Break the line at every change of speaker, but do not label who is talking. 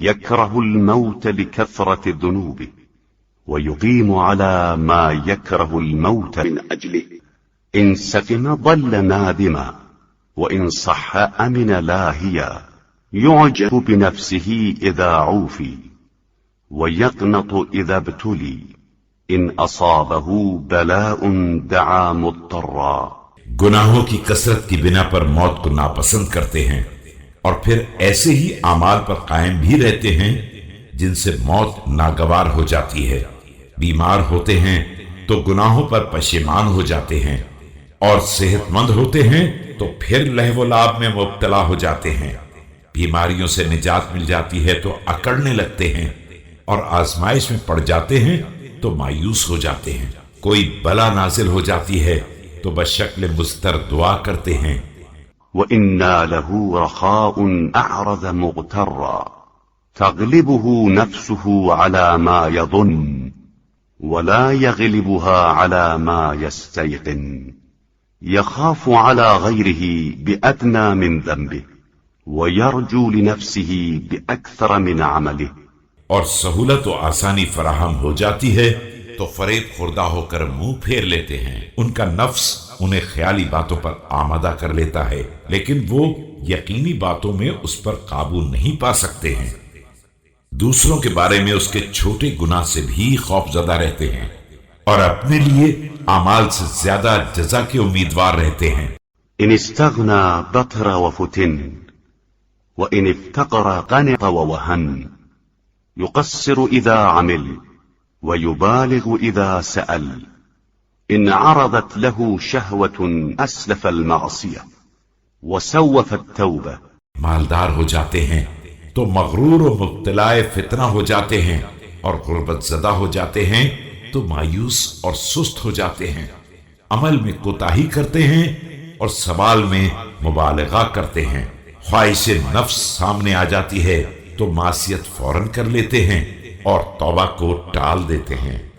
يكره الموت لكثرة ذنوبه ويقيم على ما يكره الموت من أجله. إن سقم ضل نادما وإن صح أمن لاهيا. يعجب بنفسه إذا عوفي ويقنط إذا ابتلي. إن أصابه بلاء دعا مضطرا.
گناہوں کی کثرت کی بنا پر موت کو ناپسند کرتے ہیں اور پھر ایسے ہی اعمال پر قائم بھی رہتے ہیں جن سے موت ناگوار ہو جاتی ہے۔ بیمار ہوتے ہیں تو گناہوں پر پشیمان ہو جاتے ہیں، اور صحت مند ہوتے ہیں تو پھر لہو و لعب میں مبتلا ہو جاتے ہیں۔ بیماریوں سے نجات مل جاتی ہے تو اکڑنے لگتے ہیں، اور آزمائش میں پڑ جاتے ہیں تو مایوس ہو جاتے ہیں۔ کوئی بلا نازل ہو جاتی ہے تو بشکل مضطر دعا کرتے ہیں۔
وَإِنَّا لَهُ رَخَاءٌ أَعْرَضَ مُغْتَرًّا تَغْلِبُهُ نَفْسُهُ عَلَى مَا يَظُنُّ وَلَا يَغْلِبُهَا عَلَى مَا يَسْتَيْقِنُ. يَخَافُ عَلَى غَيْرِهِ بِأَدْنَى مِنْ ذَنْبِهِ وَيَرْجُو لِنَفْسِهِ بِأَكْثَرَ مِنْ عَمَلِهِ.
اور سہولت و آسانی فراہم ہو جاتی ہے تو فریب خوردہ ہو کر منہ پھیر لیتے ہیں۔ ان کا نفس انہیں خیالی باتوں پر آمادہ کر لیتا ہے، لیکن وہ یقینی باتوں میں اس پر قابو نہیں پا سکتے ہیں۔ دوسروں کے بارے میں اس کے چھوٹے گناہ سے بھی خوف زدہ رہتے ہیں، اور اپنے لیے اعمال سے زیادہ جزا کے امیدوار رہتے ہیں۔
إن استغنى بطر وفتن وإن افتقر قنط ووهن. يقصر إذا عمل ويبالغ إذا سأل. إن عرضت له شهوة أسلف المعصية وسوف التوبة.
مالدار ہو جاتے ہیں تو مغرور و مبتلا فتنہ ہو جاتے ہیں، اور غربت زدہ ہو جاتے ہیں تو مایوس اور سست ہو جاتے ہیں۔ عمل میں کوتاہی کرتے ہیں اور سوال میں مبالغہ کرتے ہیں۔ خواہش نفس سامنے آ جاتی ہے تو معصیت فوراً کر لیتے ہیں اور توبہ کو ٹال دیتے ہیں۔